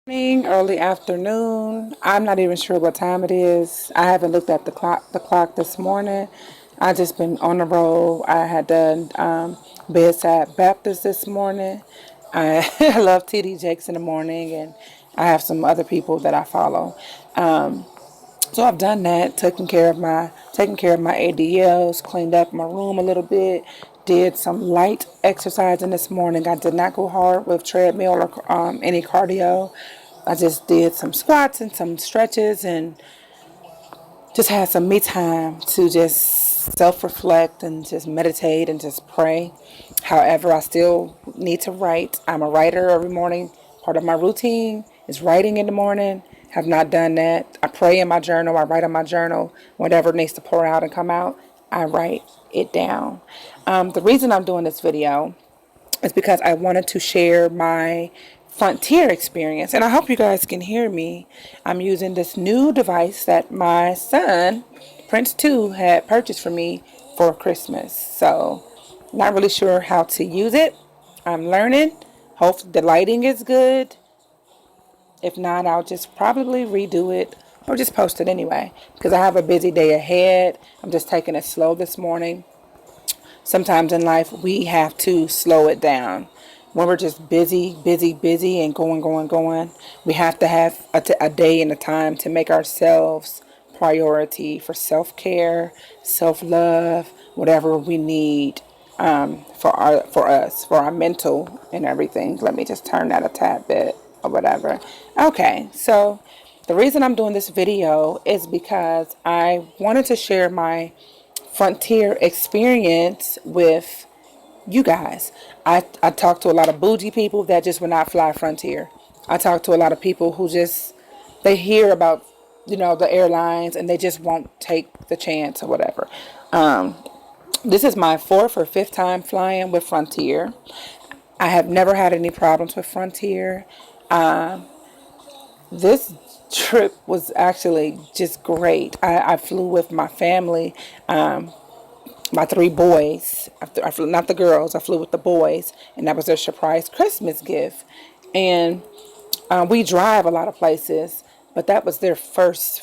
Morning, early afternoon. I'm not even sure what time it is. I haven't looked at the clock this morning. I just been on the road. I had done bedside Baptist this morning. I I love TD Jakes in the morning, and I have some other people that I follow. So I've done that, taking care of my ADLs, cleaned up my room a little bit, did some light exercising this morning. I did not go hard with treadmill or any cardio. I just did some squats and some stretches and just had some me time to just self reflect and just meditate and just pray. However, I still need to write. I'm a writer every morning. Part of my routine is writing in the morning. Have not done that. I pray in my journal. I write in my journal. Whatever needs to pour out and come out, I write it down. The reason I'm doing this video is because I wanted to share my Frontier experience. And I hope you guys can hear me. I'm using this new device that my son, Prince 2, had purchased for me for Christmas. So, not really sure how to use it. I'm learning. Hope the lighting is good. If not, I'll just probably redo it or just post it anyway because I have a busy day ahead. I'm just taking it slow this morning. Sometimes in life we have to slow it down. When we're just busy, busy, busy and going, going, going, we have to have a day and a time to make ourselves priority for self-care, self-love, whatever we need for our mental and everything. Let me just turn that a tad bit or whatever. Okay, so the reason I'm doing this video is because I wanted to share my Frontier experience with you guys. I talk to a lot of bougie people that just will not fly Frontier. I talk to a lot of people who just they hear about the airlines and they just won't take the chance or whatever. This is my fourth or fifth time flying with Frontier. I have never had any problems with Frontier. This trip was actually just great. I flew with my family, my three boys. I flew, not the girls, I flew with the boys, and that was their surprise Christmas gift. And we drive a lot of places, but that was their first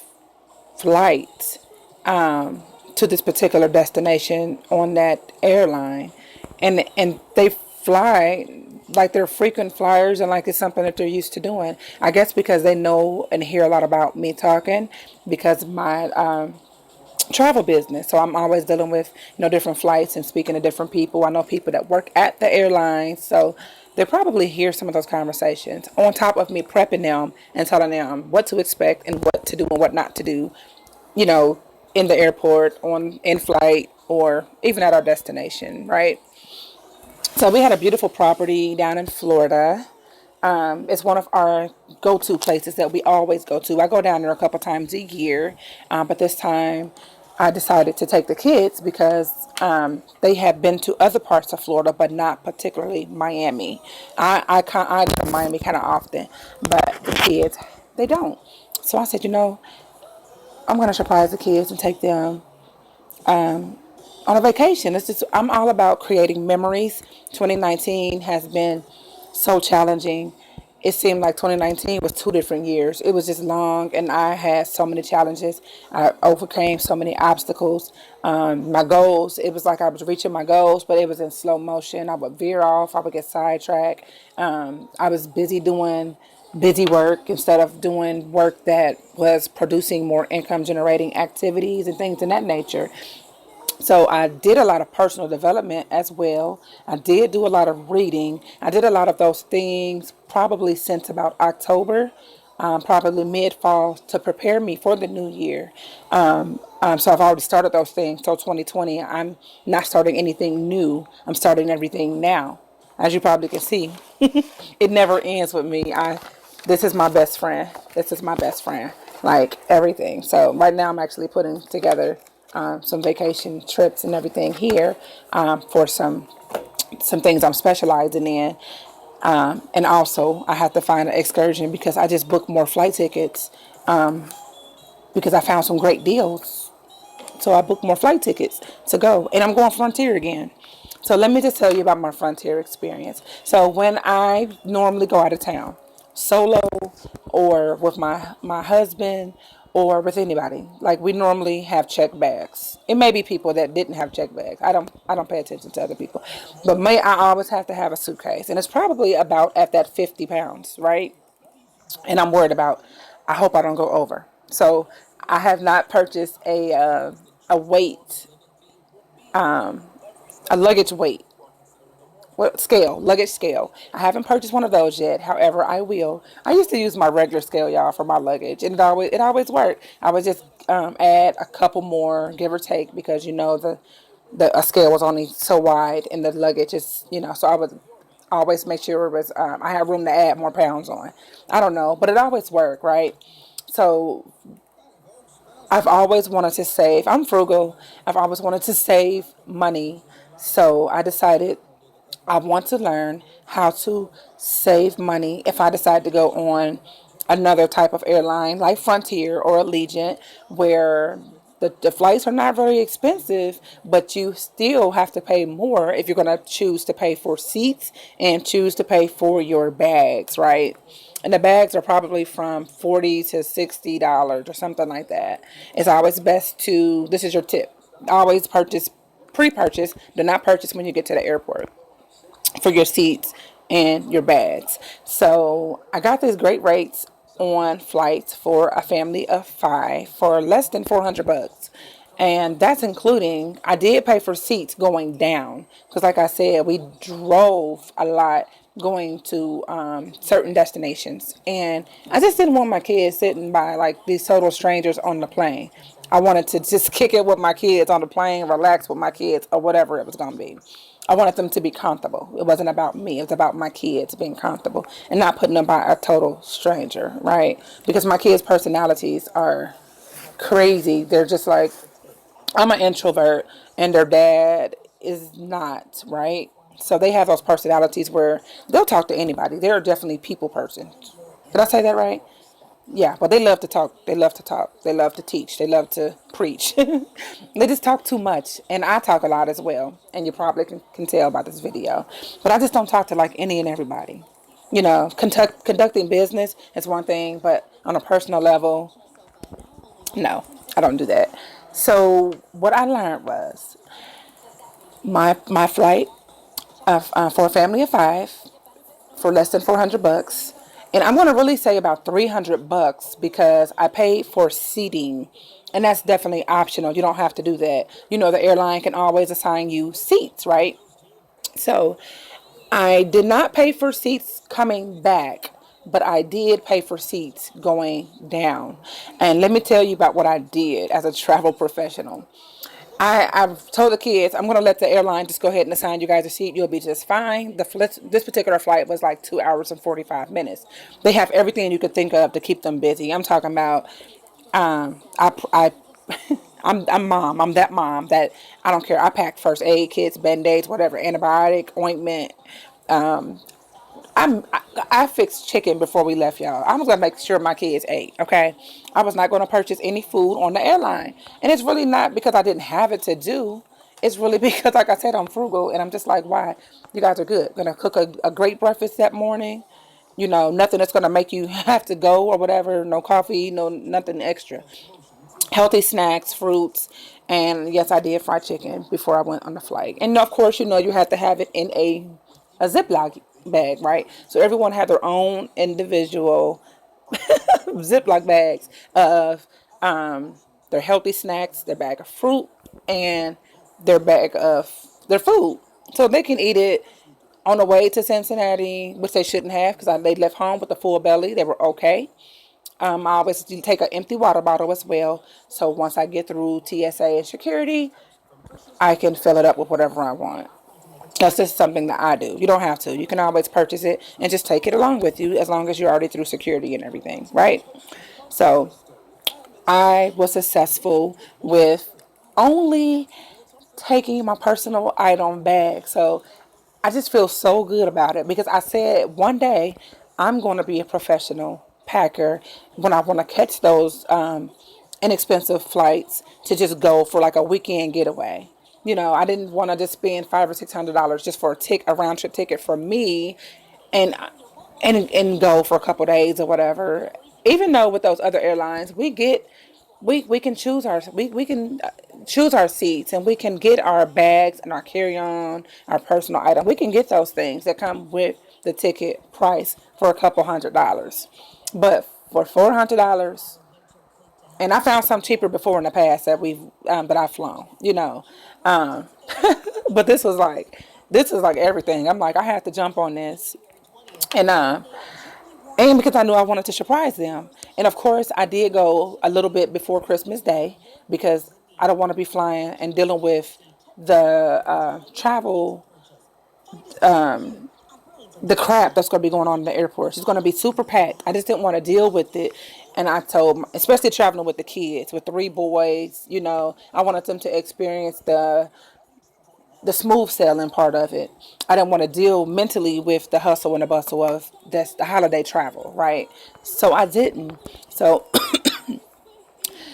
flight to this particular destination on that airline, and they fly like they're frequent flyers and like it's something that they're used to doing. I guess because they know and hear a lot about me talking because my travel business. So I'm always dealing with different flights and speaking to different people. I know people that work at the airlines, so they probably hear some of those conversations. On top of me prepping them and telling them what to expect and what to do and what not to do, you know, in the airport, on in flight, or even at our destination, right? So we had a beautiful property down in Florida. It's one of our go-to places that we always go to. I go down there a couple times a year, but this time I decided to take the kids because they have been to other parts of Florida, but not particularly Miami. I go to Miami kind of often, but the kids they don't. So I said, I'm gonna surprise the kids and take them on a vacation. I'm all about creating memories. 2019 has been so challenging. It seemed like 2019 was 2 different years. It was just long, and I had so many challenges. I overcame so many obstacles. My goals, it was like I was reaching my goals, but it was in slow motion. I would veer off, I would get sidetracked. I was busy doing busy work instead of doing work that was producing more income generating activities and things in that nature. So I did a lot of personal development as well. I did do a lot of reading. I did a lot of those things probably since about October, probably mid fall to prepare me for the new year. So I've already started those things. So 2020, I'm not starting anything new. I'm starting everything now. As you probably can see, it never ends with me. This is my best friend. This is my best friend. Like everything. So right now I'm actually putting together some vacation trips and everything here for some things I'm specializing in. And also I have to find an excursion because I just booked more flight tickets because I found some great deals. So I booked more flight tickets to go, and I'm going Frontier again. So let me just tell you about my Frontier experience. So when I normally go out of town, solo or with my husband or with anybody. Like we normally have check bags. It may be people that didn't have check bags. I don't pay attention to other people. But me, I always have to have a suitcase. And it's probably about at that 50 pounds, right? And I'm worried about I hope I don't go over. So I have not purchased a weight, a luggage weight. What scale? Luggage scale. I haven't purchased one of those yet. However, I will. I used to use my regular scale, y'all, for my luggage, and it always worked. I would just add a couple more, give or take, because the a scale was only so wide, and the luggage is So I would always make sure it was I had room to add more pounds on. I don't know, but it always worked, right? So I've always wanted to save. I'm frugal. I've always wanted to save money. So I decided I want to learn how to save money if I decide to go on another type of airline like Frontier or Allegiant, where the flights are not very expensive, but you still have to pay more if you're going to choose to pay for seats and choose to pay for your bags, right? And the bags are probably from $40 to $60 or something like that. It's always best to, this is your tip, always pre-purchase. Do not purchase when you get to the airport for your seats and your bags. So I got these great rates on flights for a family of five for less than $400. And that's including, I did pay for seats going down. Because like I said, we drove a lot going to certain destinations. And I just didn't want my kids sitting by like these total strangers on the plane. I wanted to just kick it with my kids on the plane, relax with my kids, or whatever it was going to be. I wanted them to be comfortable. It wasn't about me. It was about my kids being comfortable and not putting them by a total stranger, right? Because my kids' personalities are crazy. They're just like, I'm an introvert and their dad is not, right? So they have those personalities where they'll talk to anybody. They're definitely people person. Did I say that right? Yeah, but they love to talk. They love to talk. They love to teach. They love to preach. They just talk too much. And I talk a lot as well. And you probably can tell by this video. But I just don't talk to like any and everybody. Conducting business is one thing, but on a personal level, no, I don't do that. So what I learned was my flight for a family of five for less than $400. And I'm going to really say about $300 because I paid for seating. And that's definitely optional. You don't have to do that. The airline can always assign you seats, right? So I did not pay for seats coming back, but I did pay for seats going down. And let me tell you about what I did as a travel professional. I've told the kids I'm going to let the airline just go ahead and assign you guys a seat. You'll be just fine. This particular flight was like 2 hours and 45 minutes. They have everything you could think of to keep them busy. I'm talking about I I'm mom. I'm that mom that I don't care. I packed first aid kits, band-aids, whatever, antibiotic, ointment. I fixed chicken before we left, y'all. I was gonna make sure my kids ate. Okay, I was not gonna purchase any food on the airline, and it's really not because I didn't have it to do. It's really because, like I said, I'm frugal, and I'm just like, why? You guys are good. Gonna cook a great breakfast that morning. Nothing that's gonna make you have to go or whatever. No coffee, no nothing extra. Healthy snacks, fruits, and yes, I did fried chicken before I went on the flight. And of course, you have to have it in a Ziploc bag, right? So everyone had their own individual Ziploc bags of their healthy snacks, their bag of fruit, and their bag of their food. So they can eat it on the way to Cincinnati, which they shouldn't have because they left home with a full belly. They were okay. I always do take an empty water bottle as well. So once I get through TSA and security, I can fill it up with whatever I want. That's just something that I do. You don't have to. You can always purchase it and just take it along with you as long as you're already through security and everything, right? So I was successful with only taking my personal item bag. So I just feel so good about it because I said one day I'm going to be a professional packer when I want to catch those inexpensive flights to just go for like a weekend getaway. I didn't want to just spend $500 or $600 just for a round trip ticket for me, and and go for a couple days or whatever. Even though with those other airlines, we can choose we can choose our seats, and we can get our bags and our carry-on, our personal item. We can get those things that come with the ticket price for a couple $100s. But for $400, and I found some cheaper before in the past that I've flown, um, but this was like everything. I'm like, I had to jump on this, and because I knew I wanted to surprise them. And of course, I did go a little bit before Christmas Day because I don't want to be flying and dealing with the travel, the crap that's going to be going on in the airport. It's going to be super packed. I just didn't want to deal with it. And I told, especially traveling with the kids, with three boys, I wanted them to experience the smooth sailing part of it. I didn't want to deal mentally with the hustle and the bustle of that's the holiday travel, right? So I didn't. So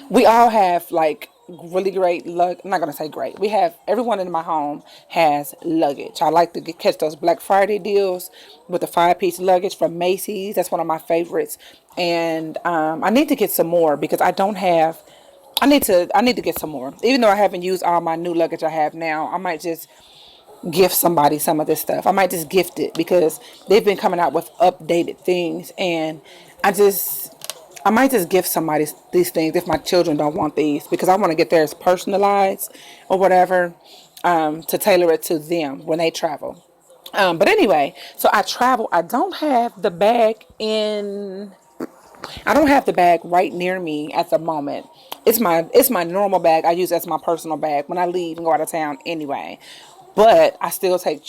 we all have like really great luck. I'm not gonna say great. We have everyone in my home has luggage. I like to catch those Black Friday deals with the 5-piece luggage from Macy's. That's one of my favorites. And I need to get some more because I don't have. I need to get some more. Even though I haven't used all my new luggage I have now, I might just gift somebody some of this stuff. I might just gift it because they've been coming out with updated things, and I might just gift somebody these things if my children don't want these, because I want to get theirs personalized or whatever, to tailor it to them when they travel. But anyway, so I travel. I don't have the bag right near me at the moment. It's my normal bag I use as my personal bag when I leave and go out of town anyway. But I still take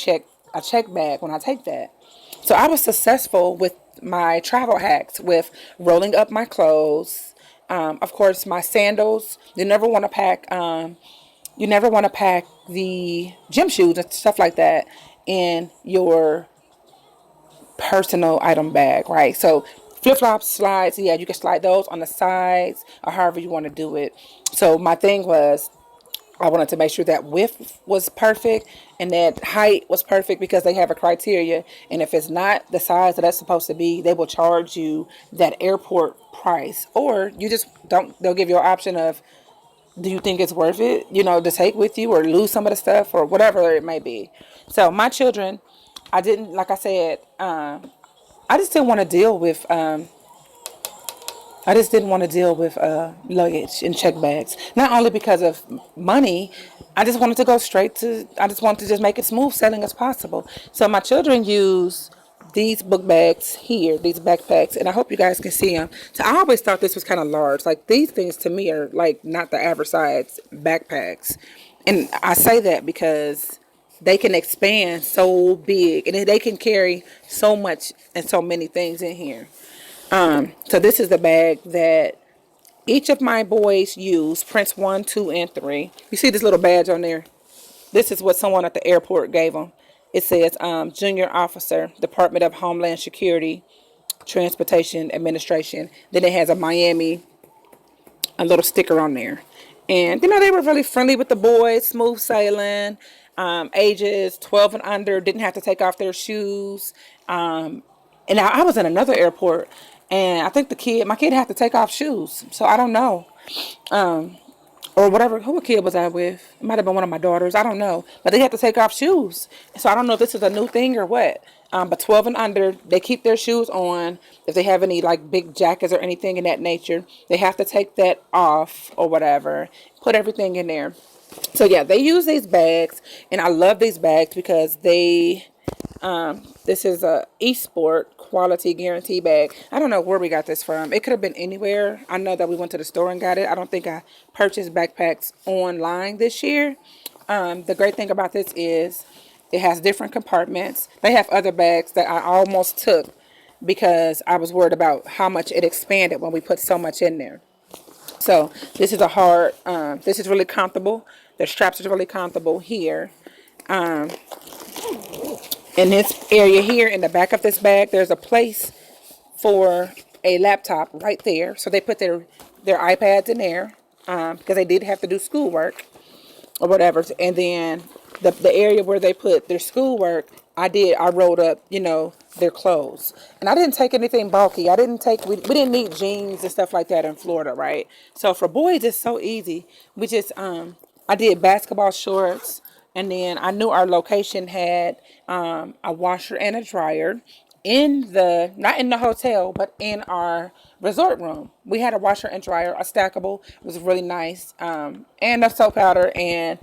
a check bag when I take that. So I was successful with my travel hacks with rolling up my clothes. Of course, my sandals. You never want to pack the gym shoes and stuff like that in your personal item bag, right? So flip flops, slides, yeah, you can slide those on the sides or however you want to do it. So my thing was I wanted to make sure that width was perfect and that height was perfect because they have a criteria. And if it's not the size that that's supposed to be, they will charge you that airport price. Or you just don't, they'll give you an option of, do you think it's worth it, to take with you or lose some of the stuff or whatever it may be. So my children, I didn't, like I said, I just didn't want to deal with luggage and check bags. Not only because of money, I just wanted to just make it smooth sailing as possible. So my children use these book bags here, these backpacks, and I hope you guys can see them. So I always thought this was kind of large. Like these things to me are like not the average size backpacks. And I say that because they can expand so big and they can carry so much and so many things in here. So this is the bag that each of my boys use, Prince 1, 2, and 3. You see this little badge on there? This is what someone at the airport gave them. It says Junior Officer, Department of Homeland Security, Transportation Administration. Then it has a little sticker on there. And, they were really friendly with the boys, smooth sailing, ages 12 and under, didn't have to take off their shoes. And I was in another airport, and I think my kid had to take off shoes. So I don't know. Or whatever, who kid was I with? It might have been one of my daughters. I don't know. But they had to take off shoes. So I don't know if this is a new thing or what. But 12 and under, they keep their shoes on. If they have any like big jackets or anything in that nature, they have to take that off or whatever. Put everything in there. So yeah, they use these bags, and I love these bags because this is a Esport quality guarantee bag. I don't know where we got this from. It could have been anywhere. I know that we went to the store and got it. I don't think I purchased backpacks online this year. The great thing about this is it has different compartments. They have other bags that I almost took because I was worried about how much it expanded when we put so much in there. So this is this is really comfortable. The straps are really comfortable here. In this area here, in the back of this bag, there's a place for a laptop right there. So they put their iPads in there because they did have to do schoolwork or whatever. And then the area where they put their schoolwork, I rolled up, their clothes. And I didn't take anything bulky. We didn't need jeans and stuff like that in Florida, right? So for boys, it's so easy. I did basketball shorts. And then I knew our location had a washer and a dryer not in the hotel, but in our resort room. We had a washer and dryer, a stackable. It was really nice. And a soap powder and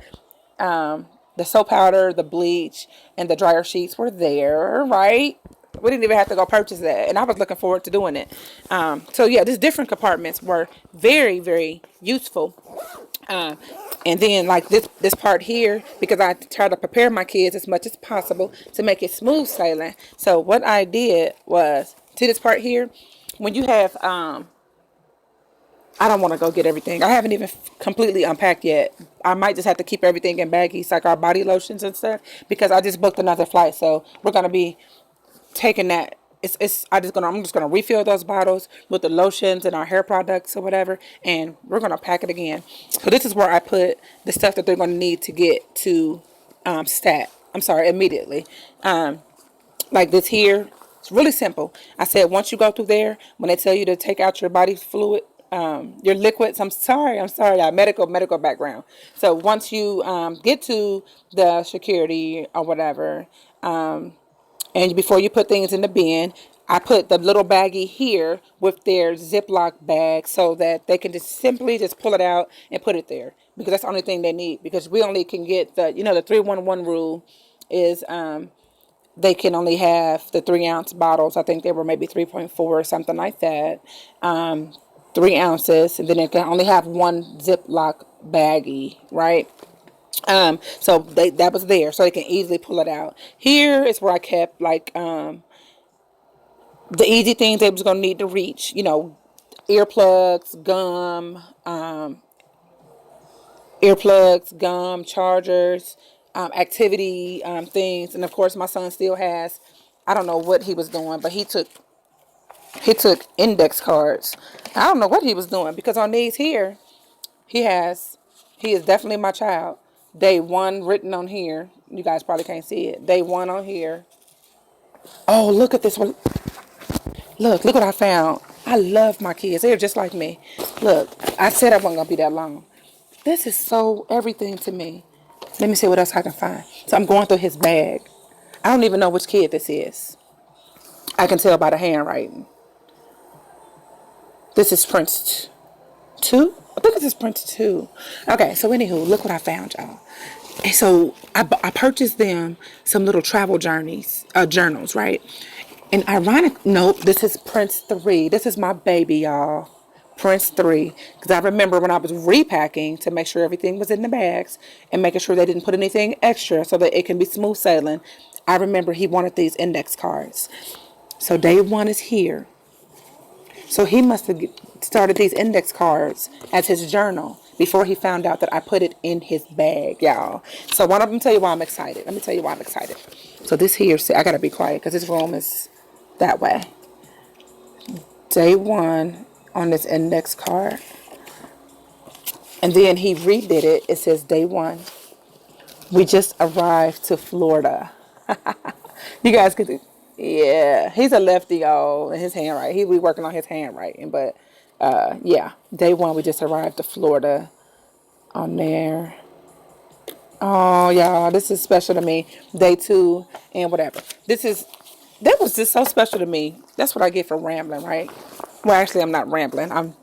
the soap powder, the bleach, and the dryer sheets were there, right? We didn't even have to go purchase that, and I was looking forward to doing it. So yeah, these different compartments were very, very useful. Uh, and then like this part here, because I try to prepare my kids as much as possible to make it smooth sailing. So what I did was to this part here, when you have I don't want to go get everything. I haven't even completely unpacked yet. I might just have to keep everything in baggies, like our body lotions and stuff, because I just booked another flight. So we're gonna be taking that. I'm just gonna refill those bottles with the lotions and our hair products or whatever, and we're gonna pack it again. So this is where I put the stuff that they're gonna need to get to stat. I'm sorry, immediately. Like this here, it's really simple. I said once you go through there, when they tell you to take out your body fluid, your liquids. I'm sorry, medical background. So once you get to the security or whatever, and before you put things in the bin, I put the little baggie here with their Ziploc bag so that they can just simply just pull it out and put it there, because that's the only thing they need. Because we only can get the 311 rule is they can only have the 3 ounce bottles. I think they were maybe 3.4 or something like that. 3 ounces, and then it can only have one Ziploc baggie, right? So that was there, so they can easily pull it out. Here is where I kept like the easy things they was gonna need to reach, earplugs, gum, chargers, activity things, and of course my son still has. I don't know what he was doing, but he took index cards. I don't know what he was doing, because on these here, he is definitely my child. Day one written on here. You guys probably can't see it. Day one on here. Oh, look at this one. Look what I found. I love my kids. They're just like me. Look, I said I wasn't going to be that long. This is so everything to me. Let me see what else I can find. So I'm going through his bag. I don't even know which kid this is. I can tell by the handwriting. This is Prince 2. I think this is Prince 2. Okay, so anywho, look what I found, y'all. And so I purchased them some little travel journals, right? And nope, this is Prince 3. This is my baby, y'all. Prince 3. Because I remember when I was repacking to make sure everything was in the bags and making sure they didn't put anything extra so that it can be smooth sailing. I remember he wanted these index cards. So day one is here. So he must have started these index cards as his journal before he found out that I put it in his bag, y'all. So let me tell you why I'm excited. Let me tell you why I'm excited. So this here, I gotta be quiet because this room is that way. Day one on this index card. And then he redid it. It says day one. We just arrived to Florida. You guys could, yeah, he's a lefty, y'all, in his handwriting. He be working on his handwriting, but yeah, day one we just arrived to Florida on there. Oh, y'all, this is special to me. Day two and whatever. That was just so special to me. That's what I get for rambling, right? Well, actually, I'm not rambling. I'm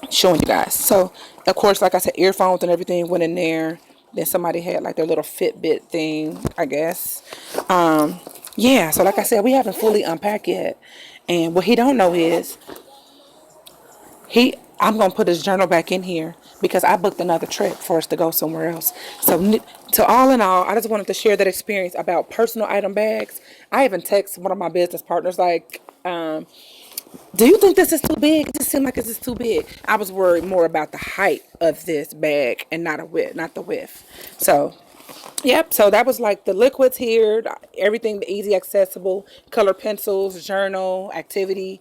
showing you guys. So, of course, like I said, earphones and everything went in there. Then somebody had like their little Fitbit thing, I guess. Yeah, so like I said, we haven't fully unpacked yet. And what he don't know is I'm gonna put his journal back in here because I booked another trip for us to go somewhere else. So all in all, I just wanted to share that experience about personal item bags. I even text one of my business partners like, do you think this is too big? It just seemed like it's just too big. I was worried more about the height of this bag and not the width. So, yep. So that was like the liquids here, everything the easy accessible, color pencils, journal, activity,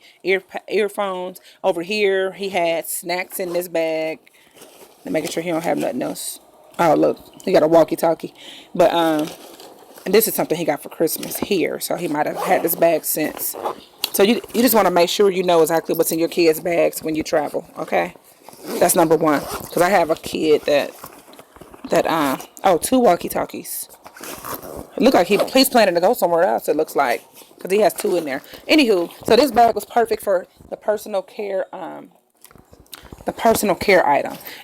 earphones. Over here, he had snacks in this bag. And making sure he don't have nothing else. Oh, look, he got a walkie-talkie. But And this is something he got for Christmas here, so he might have had this bag since. So you just want to make sure you know exactly what's in your kids' bags when you travel, okay? That's number one. Because I have a kid that two walkie-talkies. It looked like he's planning to go somewhere else, it looks like. Because he has two in there. Anywho, so this bag was perfect for the personal care item.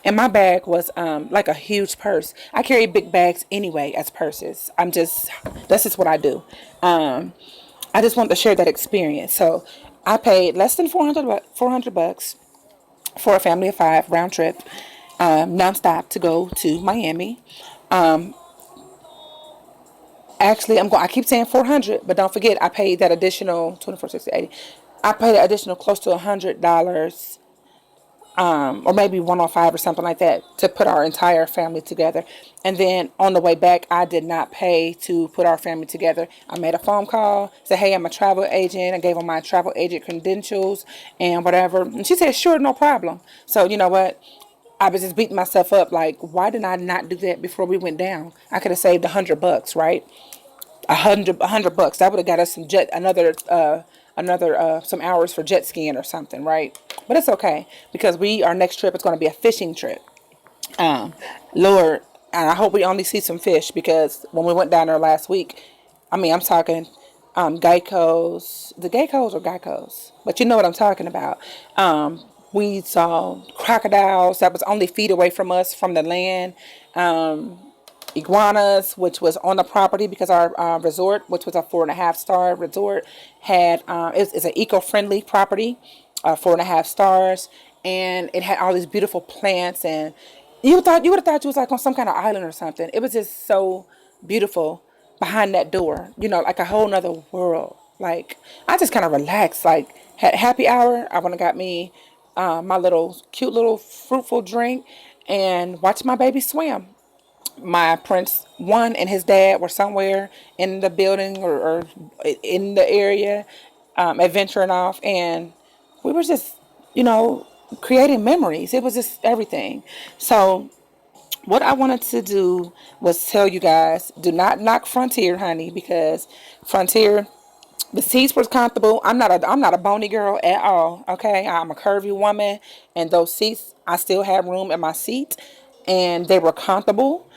And my bag was like a huge purse. I carry big bags anyway as purses. That's just what I do. I just want to share that experience. So I paid less than 400 bucks for a family of five round trip, nonstop to go to Miami. Actually, I keep saying 400, but don't forget I paid that additional 24, 60, 80. I paid an additional close to $100, or maybe 105 or something like that to put our entire family together. And then on the way back, I did not pay to put our family together. I made a phone call, said, hey, I'm a travel agent. I gave her my travel agent credentials and whatever. And she said, sure, no problem. So you know what? I was just beating myself up like, why did I not do that before we went down? I could have saved $100, right? A hundred bucks. That would have got us some hours for jet skiing or something, right? But it's okay because our next trip is going to be a fishing trip. Um, Lord, and I hope we only see some fish because when we went down there last week, I mean, I'm talking Geckos or Geckos, but you know what I'm talking about. We saw crocodiles that was only feet away from us from the land. Iguanas, which was on the property because our resort, which was a 4.5 star resort, had it's an eco-friendly property, 4.5 stars, and it had all these beautiful plants, and you would have thought you was like on some kind of island or something. It was just so beautiful behind that door, like a whole nother world. Like I just kind of relaxed, like had happy hour. I went and got me my little cute little fruitful drink and watched my baby swim. My prince one and his dad were somewhere in the building or in the area, adventuring off, and we were just, you know, creating memories. It was just everything. So what I wanted to do was tell you guys, do not knock Frontier, honey, because Frontier, the seats were comfortable. I'm not a bony girl at all. Okay, I'm a curvy woman, and those seats, I still had room in my seat, and they were comfortable.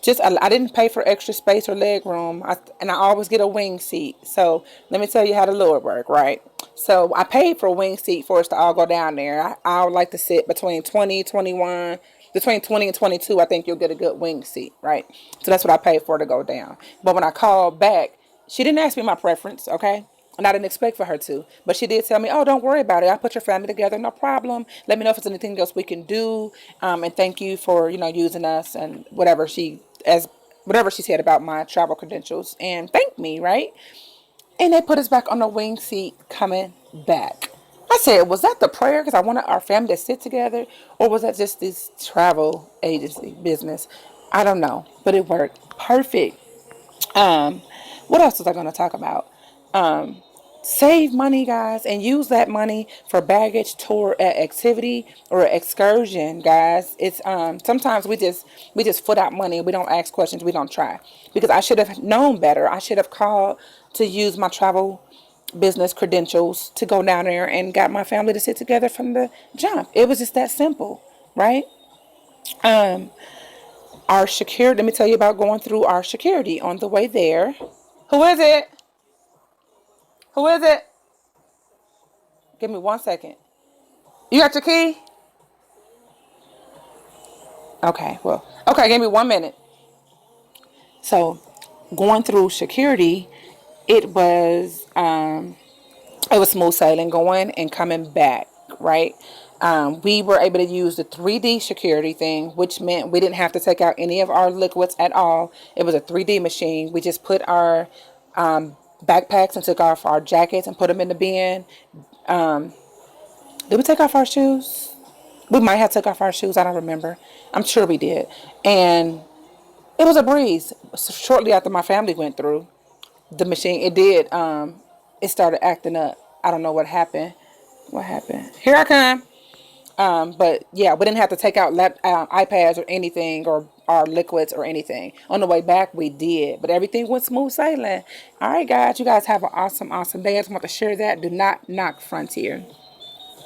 Just I didn't pay for extra space or leg room, and I always get a wing seat. So let me tell you how the Lord work, right? So I paid for a wing seat for us to all go down there. I would like to sit between 20 and 22. I think you'll get a good wing seat, right? So that's what I paid for to go down. But when I called back, she didn't ask me my preference, okay? And I didn't expect for her to. But she did tell me, oh, don't worry about it. I'll put your family together, no problem. Let me know if there's anything else we can do. And thank you for, using us and whatever she said about my travel credentials. And thank me, right? And they put us back on the wing seat coming back. I said, was that the prayer? Because I wanted our family to sit together. Or was that just this travel agency business? I don't know. But it worked. Perfect. Um, what else was I going to talk about? Save money, guys, and use that money for baggage, tour, activity, or excursion, guys. It's sometimes we just foot out money. We don't ask questions. We don't try because I should have known better. I should have called to use my travel business credentials to go down there and got my family to sit together from the jump. It was just that simple, right? Um, our security. Let me tell you about going through our security on the way there. Who is it? Who is it? Give me 1 second. You got your key? Okay, well, okay, give me 1 minute. So, going through security, it was it was smooth sailing going and coming back, right? We were able to use the 3D security thing, which meant we didn't have to take out any of our liquids at all. It was a 3D machine. We just put our backpacks and took off our jackets and put them in the bin. Did we take off our shoes? We might have took off our shoes. I don't remember. I'm sure we did. And it was a breeze. So shortly after my family went through the machine, it started acting up. I don't know what happened. What happened? Here I come. But yeah, we didn't have to take out iPads or anything or our liquids or anything. On the way back, we did, but everything went smooth sailing. All right, guys, you guys have an awesome, awesome day. I just want to share that. Do not knock Frontier.